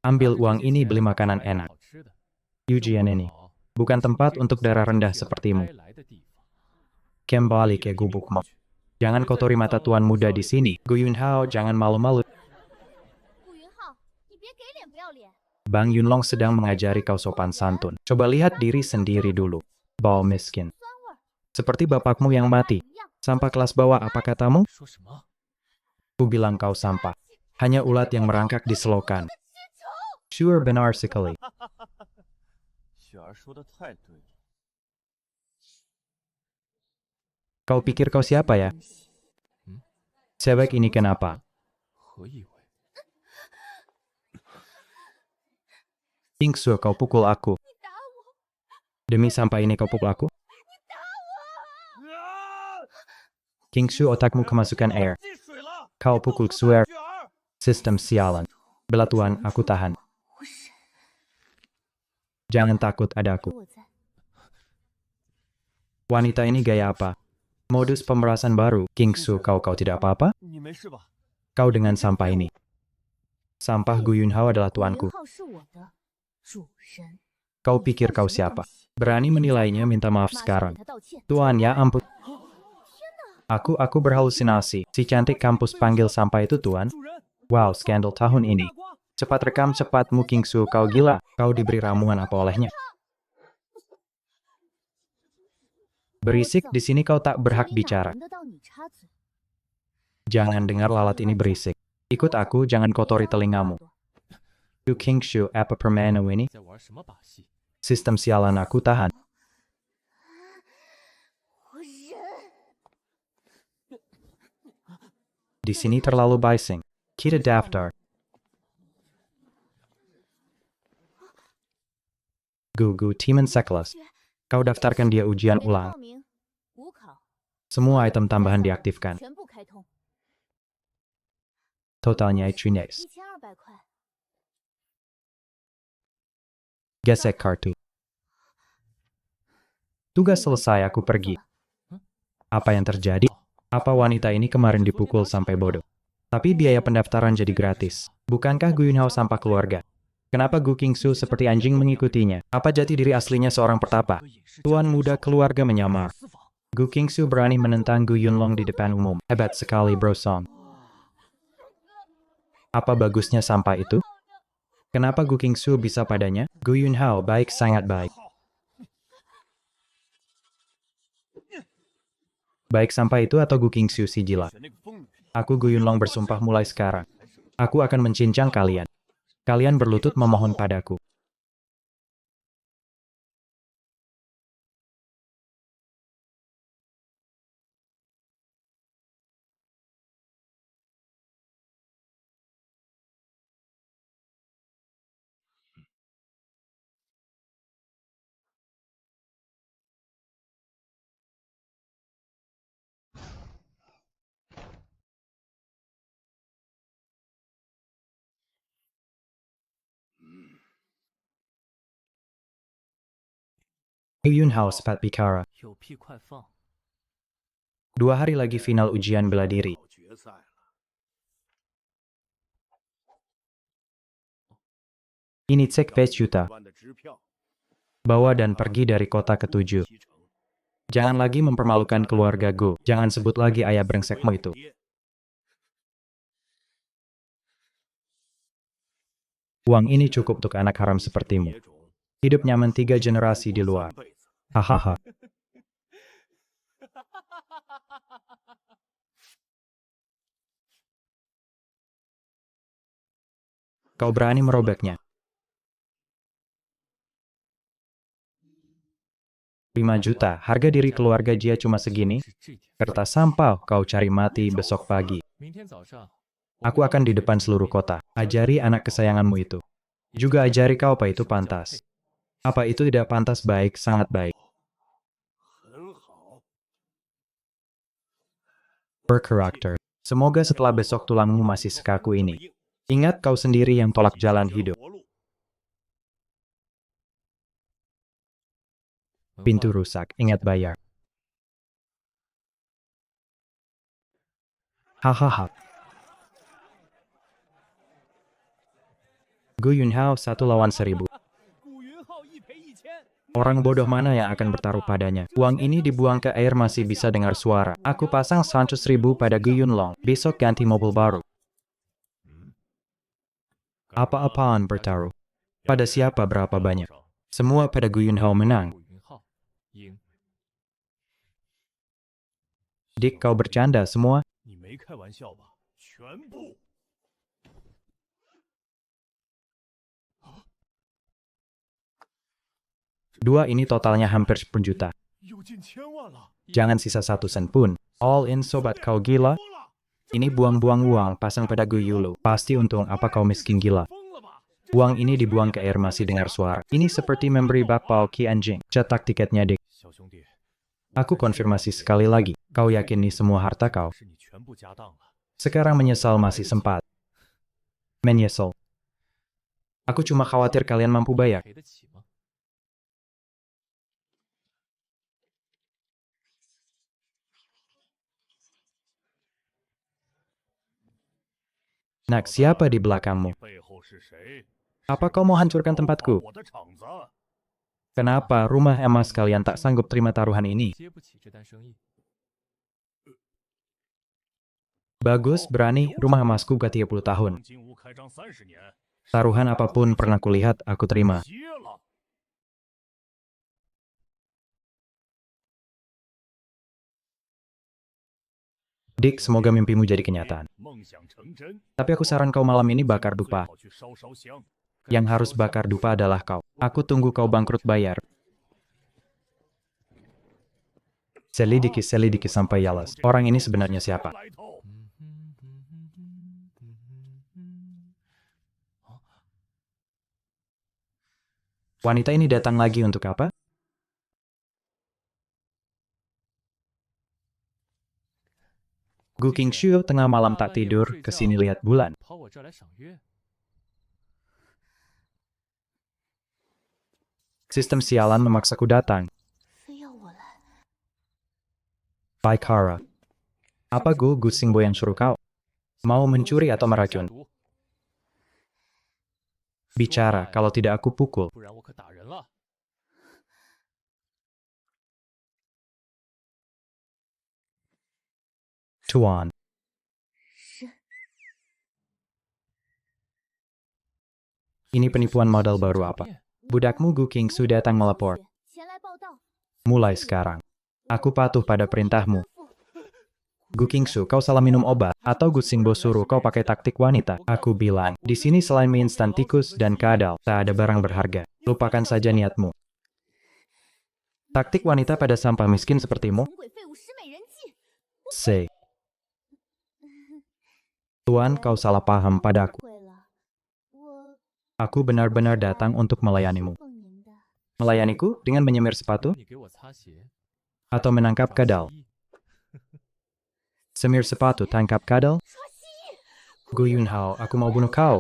Ambil uang ini beli makanan enak. Ujian ini bukan tempat untuk darah rendah sepertimu. Kembali ke gubukmu. Jangan kotori mata tuan muda di sini. Gu Yunhao, jangan malu-malu. Bang Yunlong sedang mengajari kau sopan santun. Coba lihat diri sendiri dulu. Bau miskin. Seperti bapakmu yang mati. Sampah kelas bawah, apa katamu? Ku bilang kau sampah. Hanya ulat yang merangkak di selokan. Sure, benar sekali. 雪儿说的太对了。 Kau pikir kau siapa ya? Cewek ini kenapa? 何以为？ Kingsu, kau pukul aku. Demi sampai ini kau pukul aku? Kingsu, otakmu kemasukan air. 进水了！ Kau pukul Xuer. 雪儿， Sistem sialan. Bela Tuhan, aku tahan. Jangan takut, ada aku. Wanita ini gaya apa? Modus pemerasan baru. Kingsu, kau tidak apa-apa? 你没事吧？ Kau dengan sampah ini. Sampah Gu Yunhao adalah 古云 tuanku. 浩是我的主人， Kau pikir kau siapa? Berani menilainya, minta maaf 马上 sekarang. 给他道歉。 Tuan, ya ampun. Aku berhalusinasi. Si cantik kampus panggil sampah itu tuan. 主人， Wow, skandal tahun ini. 大瓜， Cepat rekam, cepat Mu Kingsu, kau gila. Kau diberi ramuan apa olehnya? Berisik, di sini kau tak berhak 这里哪 bicara. 轮得到你插嘴？ Jangan dengar lalat ini berisik. Ikut aku, jangan kotori telingamu. Yu Kingshu, apa permainan ini? 在玩什么把戏？ Sistem sialan aku tahan. 我忍。 Di sini terlalu bising. Kita daftar. Gugu Timen Seklas. Kau daftarkan dia ujian 给他 ulang. 报名补考， Semua item tambahan diaktifkan. 全部开通， Totalnya Trines. 1200块。 Gesek kartu. Tugas selesai, aku pergi. Apa yang terjadi? Apa wanita ini kemarin dipukul sampai bodoh? Tapi biaya pendaftaran jadi gratis. Bukankah Gu Yunhao sampah keluarga? Kenapa Gu Kingsu seperti anjing mengikutinya? Apa jati diri aslinya seorang pertapa? Tuan muda keluarga menyamar. Gu Kingsu berani menentang Gu Yunlong di depan umum. Hebat sekali, Bro Song. Apa bagusnya sampah itu? Kenapa Gu Kingsu bisa padanya? Gu Yunhao baik, sangat baik. Baik sampah itu atau Gu Kingsu si gila? 选那个疯女人， Aku Gu Yunlong bersumpah mulai sekarang. Aku akan mencincang kalian. Kalian berlutut memohon padaku. Gu Yunhao sempat bicara. 有屁快放！ 2 hari lagi final ujian bela diri. 到决赛了， Ini cek Pechuta. 万的支票， Bawa dan pergi dari kota ketujuh. 7成。 Jangan lagi mempermalukan keluarga Gu. Jangan sebut lagi ayah brengsekmu itu. Uang ini cukup untuk anak haram sepertimu. 野种 Hidup nyaman 3 generasi di luar. 3辈子 Hahaha. Kau berani merobeknya. 5 juta, harga diri keluarga Jia cuma segini? 是这点。 Kertas sampah, kau cari mati besok pagi. 明天早上， Aku akan di depan seluruh kota. Ajari anak kesayanganmu itu. Juga ajari kau apa itu pantas. Apa itu tidak pantas baik, sangat baik. 很好。 Berkarakter. Semoga setelah besok tulangmu masih sekaku ini. Ingat kau sendiri yang tolak jalan hidup. Pintu rusak, ingat bayar. Hahaha. Gu Yunhao 1 lawan 1000. 古云浩1赔1000。 Orang bodoh mana yang akan bertaruh padanya? Uang ini dibuang ke air masih bisa dengar suara. Aku pasang 100.000 pada Gu Yunlong. Besok ganti mobil baru. Apa-apaan bertaruh? Pada siapa berapa banyak? Semua pada Gu Yunhao menang. 古云浩赢。 Dik, kau bercanda semua? 你没开玩笑吧？全部。Dua ini totalnya hampir 10 juta. 有近千万了， Jangan sisa 1 sen pun. All in sobat, kau gila? 疯了， Ini buang-buang uang pasang pada guyulu. Pasti untung apa kau miskin gila. 疯了吧？ Uang ini dibuang ke air masih dengar suara. Ini seperti memberi bakpao ki anjing. Cetak tiketnya dik. 小兄弟， Aku konfirmasi sekali lagi. Kau yakin ini semua harta kau? 是你全部家当了。 Sekarang menyesal masih sempat. Menyesal. Aku cuma khawatir kalian mampu bayar. 赔得起吗？ Nak, siapa di belakangmu? 背后是谁？ Apa kau mau hancurkan tempatku? 我的场子， Kenapa rumah emas kalian tak sanggup terima taruhan ini? 接不起这单生意。 Bagus, berani, rumah emasku gak 30 tahun. 金屋开张30年， Taruhan apapun pernah kulihat, aku terima. 接了。 Dik, semoga mimpimu jadi kenyataan. 梦想成真， Tapi aku saran kau malam ini bakar 最 dupa. 好去烧烧香。 Yang harus bakar dupa adalah kau. Aku tunggu kau bangkrut bayar. Selidiki sampai yalas. Orang ini sebenarnya siapa? 来头， Wanita ini datang lagi untuk apa? Gu Qingshu tengah malam tak tidur, kesini lihat bulan. 跑我这儿来赏月。 Sistem sialan memaksaku datang. 非要我来， Baikara. Apa Gu Singbo yang suruh kau? Mau mencuri atau meracun? 下毒 Bicara, kalau tidak aku pukul. 不然我可打人了。 Tuan. 是 Ini penipuan modal baru apa? Budakmu Gu Qingshu datang melapor. 前来报道。 Mulai sekarang. Aku patuh pada perintahmu. 吩咐 Gu Qingshu, kau salah minum obat, atau Gu Singbo suruh kau pakai taktik wanita. Aku bilang, di sini selain mie instan tikus dan kadal, tak ada barang berharga. Lupakan saja niatmu. Taktik wanita pada sampah miskin sepertimu? 穷鬼废物十美人计。 C. Tuan, kau salah paham padaku. 会了，我 Aku benar-benar datang untuk melayanimu. 奉您的。 Melayaniku dengan menyemir sepatu 你给我擦鞋， atau menangkap 抓 kadal? 蜥蜴 Semir sepatu, tangkap kadal? Gu Yunhao, aku mau bunuh kau.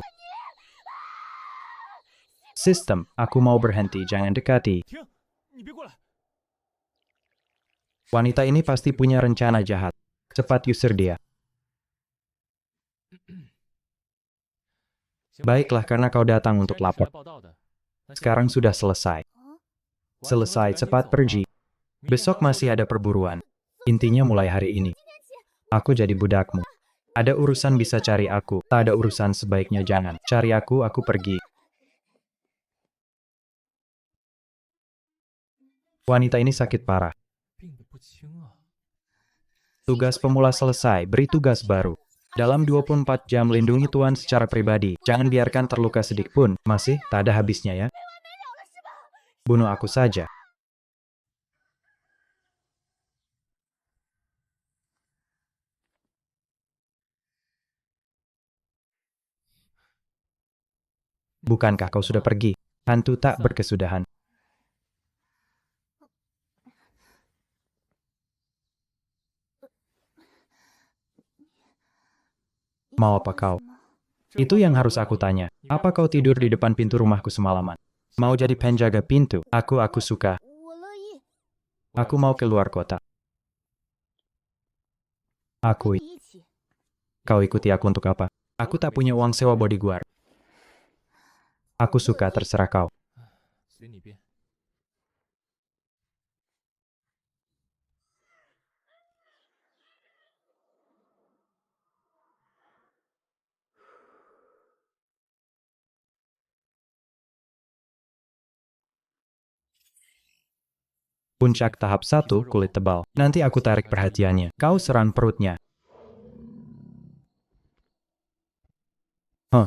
Sistem, aku mau berhenti, jangan dekati. 停，你别过来！ Wanita ini pasti punya rencana jahat. Cepat usir dia. 行吧 Baiklah, karena kau datang untuk 既然你是来 lapor. 报道的，那就 Sekarang sudah selesai. 啊， Selesai, cepat pergi. Besok masih ada perburuan. Intinya mulai hari ini. Aku jadi budakmu. Ada urusan bisa cari aku. Tak ada urusan sebaiknya jangan. Cari aku pergi. Wanita ini sakit parah. 病得不轻啊！ Tugas pemula selesai, beri tugas baru. Dalam 24 jam lindungi Tuan secara pribadi. Jangan biarkan terluka sedikit pun. Masih, tak ada habisnya ya. Bunuh aku saja. Bukankah kau sudah pergi? Hantu tak berkesudahan. Mau apa kau? Itu yang harus aku tanya. Apa kau tidur di depan pintu rumahku semalaman? Mau jadi penjaga pintu? Aku suka. 我乐意。 Aku mau keluar kota. Aku, 跟你一起。 kau ikuti aku untuk apa? Aku tak punya uang sewa bodyguard. Aku suka, terserah kau. 随你便。 Puncak tahap 1, kulit tebal. Nanti aku tarik perhatiannya. Kau serang perutnya.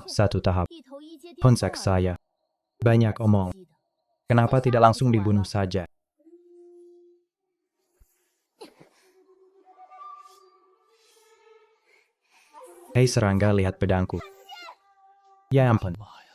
Satu tahap. 一头一接电话 Puncak saya. Banyak omong. 记得 Kenapa tidak langsung dibunuh saja? Hei serangga, lihat pedangku. Ya ampun. 妈呀！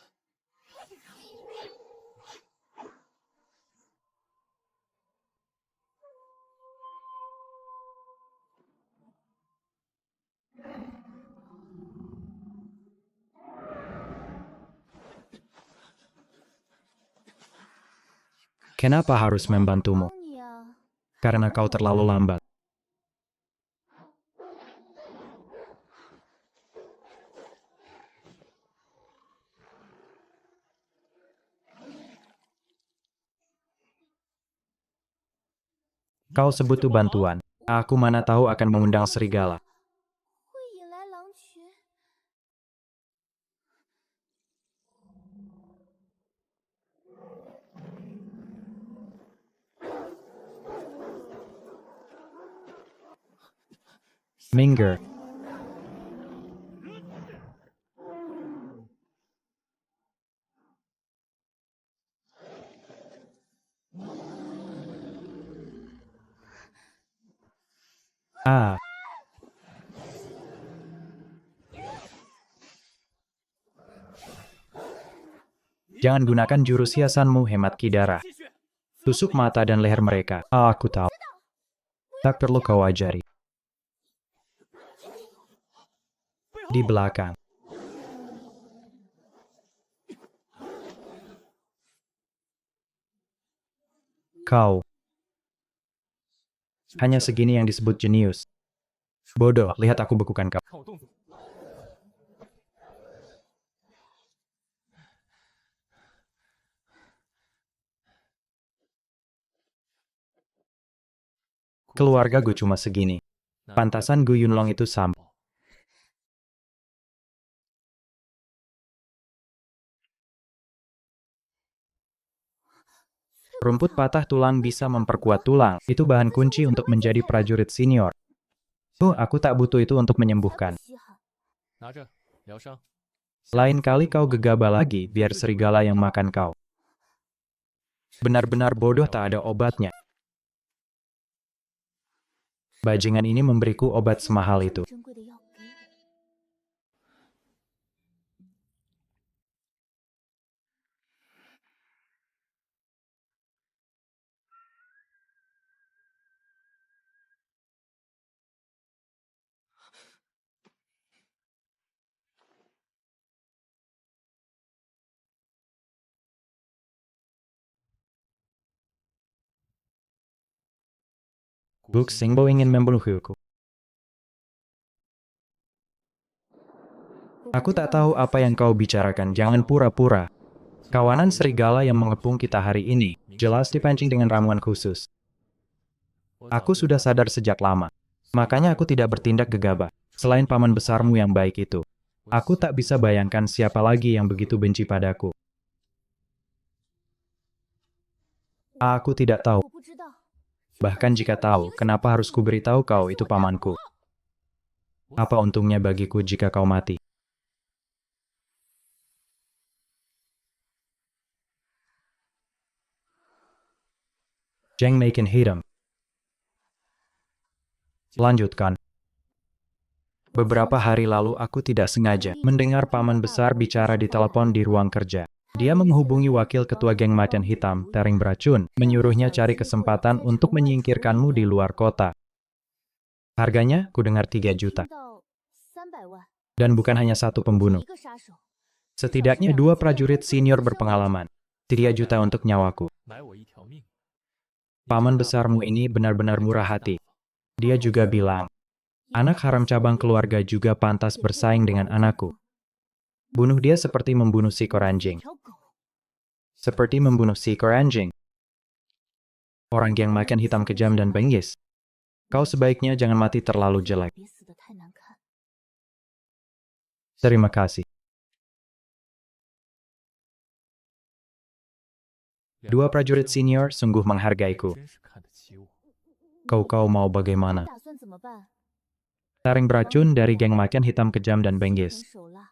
Kenapa harus membantumu? 帮你啊！ Karena kau terlalu lambat. Kau sebut tuh bantuan. Aku mana tahu akan mengundang serigala. 会引来狼群。 Minggir. Ah, jangan gunakan jurus hiasanmu, hemat Kidara. 继续。 Tusuk mata dan leher mereka. Ah, aku tahu. Tak perlu kau ajari. Di belakang. Kau. Hanya segini yang disebut jenius. Bodoh, lihat aku bekukan kau. 看我动作。 Keluarga gue cuma segini. Pantasan Gu Yunlong itu sam. Rumput patah tulang bisa memperkuat tulang. Itu bahan kunci untuk menjadi prajurit senior. Aku tak butuh itu untuk 才 menyembuhkan. 不稀罕。 拿着疗伤。 Lain kali kau gegabah lagi, biar serigala yang makan kau. Benar-benar bodoh, tak ada obatnya. Bajingan ini memberiku obat semahal itu. 珍贵的药给我。 Buk Singbo ingin membunuhku. Aku tak tahu apa yang kau bicarakan, jangan pura-pura. Kawanan serigala yang mengepung kita hari ini, jelas dipancing dengan ramuan khusus. Aku sudah sadar sejak lama. Makanya aku tidak bertindak gegabah. Selain paman besarmu yang baik itu, aku tak bisa bayangkan siapa lagi yang begitu benci padaku. Aku tidak tahu. 我不知道。 Bahkan jika tahu, kenapa harus kuberitahu kau itu pamanku? Apa untungnya bagiku jika kau mati? Zheng Meikin hitam. Lanjutkan. Beberapa hari lalu aku tidak sengaja mendengar paman besar bicara di telepon di ruang kerja. Dia menghubungi wakil ketua geng macan hitam, Tering Beracun, menyuruhnya cari kesempatan untuk menyingkirkanmu di luar kota. Harganya, kudengar 3 juta. 听到300万。 Dan bukan hanya satu pembunuh. 一个杀手。 Setidaknya 2 prajurit senior berpengalaman. 3 juta untuk nyawaku. 买我一条命。 Paman besarmu ini benar-benar murah hati. Dia juga bilang, anak haram cabang keluarga juga pantas bersaing dengan anakku. Bunuh dia seperti membunuh seekor anjing. 条狗。 Seperti membunuh seekor anjing. Orang yang makan hitam kejam dan bengis. Kau sebaiknya jangan mati terlalu jelek. 别死得太难看。 Terima kasih. 2 prajurit senior sungguh menghargaiku. 真是看得起我。 Kau mau bagaimana? 打算怎么办？ Tering Beracun dari geng macan hitam kejam dan 停 bengis. 手了。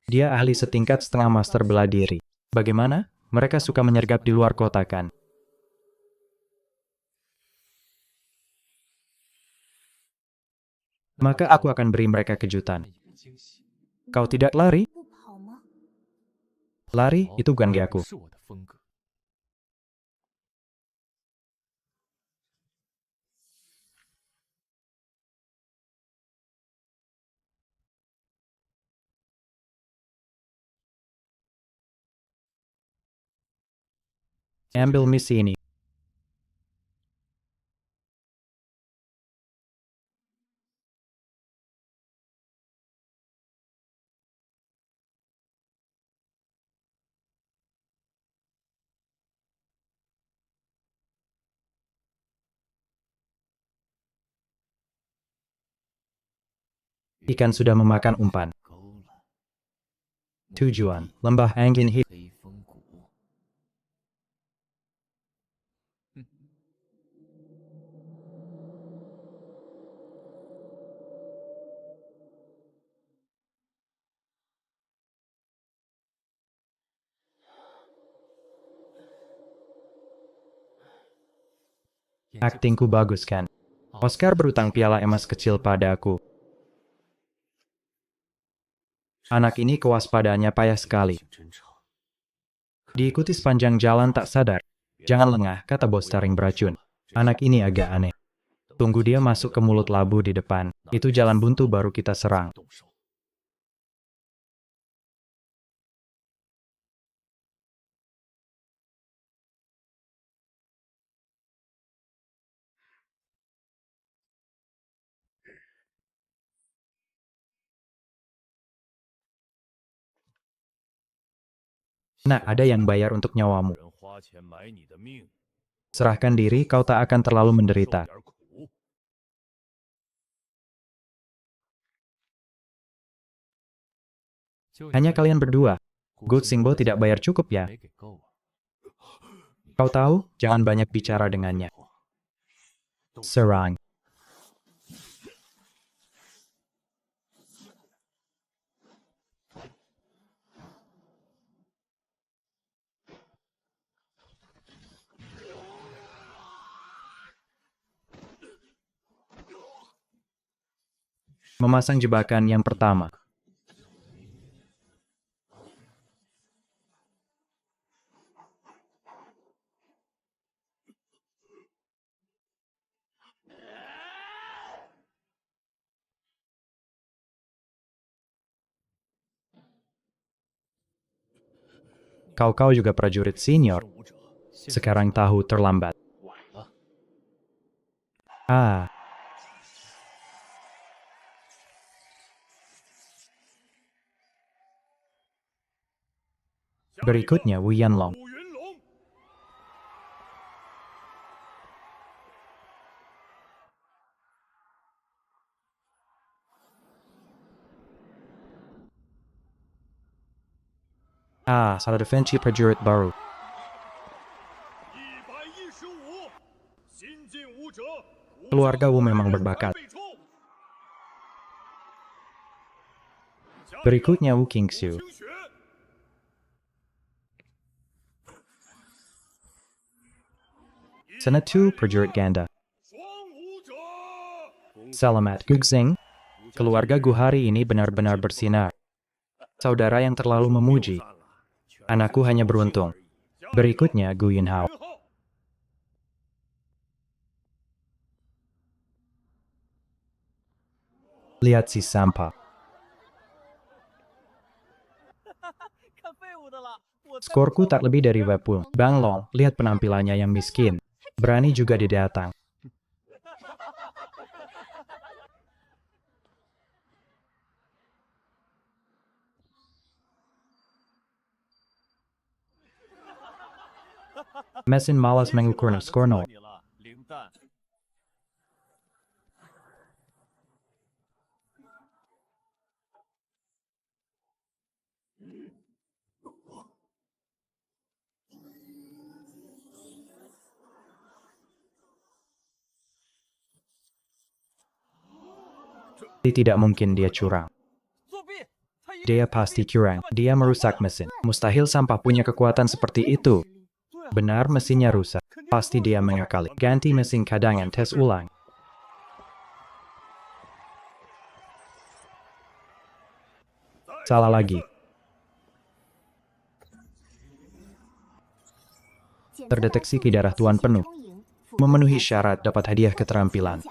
Dia ahli setingkat setengah master bela diri. Bagaimana? Mereka suka menyergap di luar kota kan? Maka aku akan beri mereka kejutan. Kau tidak lari? 不跑吗？ Lari itu bukan aku. 是我的风格。 Ambil misi ini. Ikan sudah memakan umpan. 勾了 Tujuan, lembah angin hitam. 黑风谷， Aktingku bagus kan? Oscar berutang piala emas kecil pada aku. Anak ini kewaspadaannya payah sekali. 挺真诚。 Diikuti sepanjang jalan tak sadar. Jangan lengah, kata bos taring beracun. Anak ini agak aneh. Tunggu dia masuk ke mulut labu di depan. Itu jalan buntu baru kita serang. 动手。 Nah, ada yang bayar untuk nyawamu. 人花钱买你的命， Serahkan diri, kau tak akan terlalu menderita. 受点苦。 Hanya kalian berdua. Good Singbo tidak bayar cukup ya. 没给够啊。 Kau tahu, jangan banyak bicara dengannya. Serang. Memasang jebakan yang pertama. Kau juga prajurit senior. 武者 Sekarang tahu terlambat. 晚了， Ah, berikutnya Wu Yanlong. 武云龙， Ah, salah defensi prajurit baru. 115，新晋武者， Keluarga Wu memang berbakat. 辈冲。 Berikutnya Wu Qingxiu. 清雪， Senatu prajurit ganda. 双武者， Selamat Guxing. Keluarga Gu hari ini benar-benar bersinar. Saudara yang terlalu memuji. Anakku hanya beruntung. Berikutnya Gu Yunhao. 元昊， Lihat si sampah. Skorku tak lebih dari Wepul. Bang Long, lihat penampilannya yang miskin. Berani juga didatang. Mesin malas mengukur skor nol. 你了，零蛋。 Tidak mungkin dia curang. Dia pasti curang. Dia merusak mesin. Mustahil sampah punya kekuatan seperti itu. Benar, mesinnya rusak. Pasti dia mengakali. Ganti mesin cadangan, tes ulang. Salah lagi. Terdeteksi ke darah tuan penuh. Memenuhi syarat dapat hadiah keterampilan.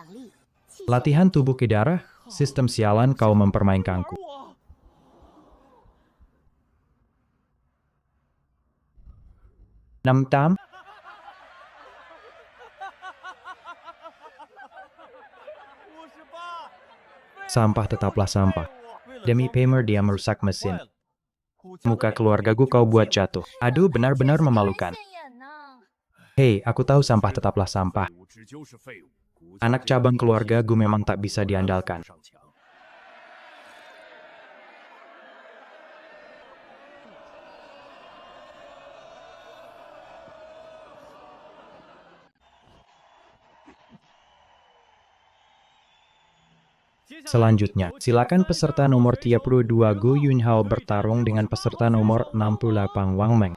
Latihan tubuh ke darah, sistem sialan kau mempermainkanku. Nam tam? Sampah tetaplah sampah. Demi Pamer dia merusak mesin. Muka keluargaku kau buat jatuh. Aduh, benar-benar memalukan. Hei, aku tahu sampah tetaplah sampah. Anak cabang keluarga gue memang tak bisa diandalkan. Selanjutnya, silakan peserta nomor 32 Gu Yunhao bertarung dengan peserta nomor 68 Wang Meng.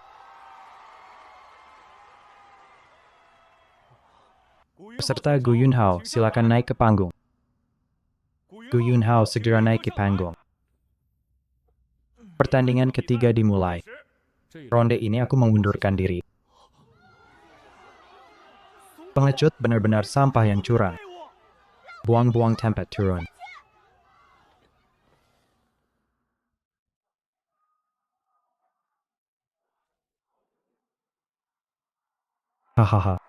Peserta Gu Yunhao, silakan naik ke panggung. Gu Yunhao segera naik ke panggung. Pertandingan ketiga dimulai. Ronde ini aku mengundurkan diri. Pengecut benar-benar sampah yang curang. Buang-buang tempat turun. Hahaha.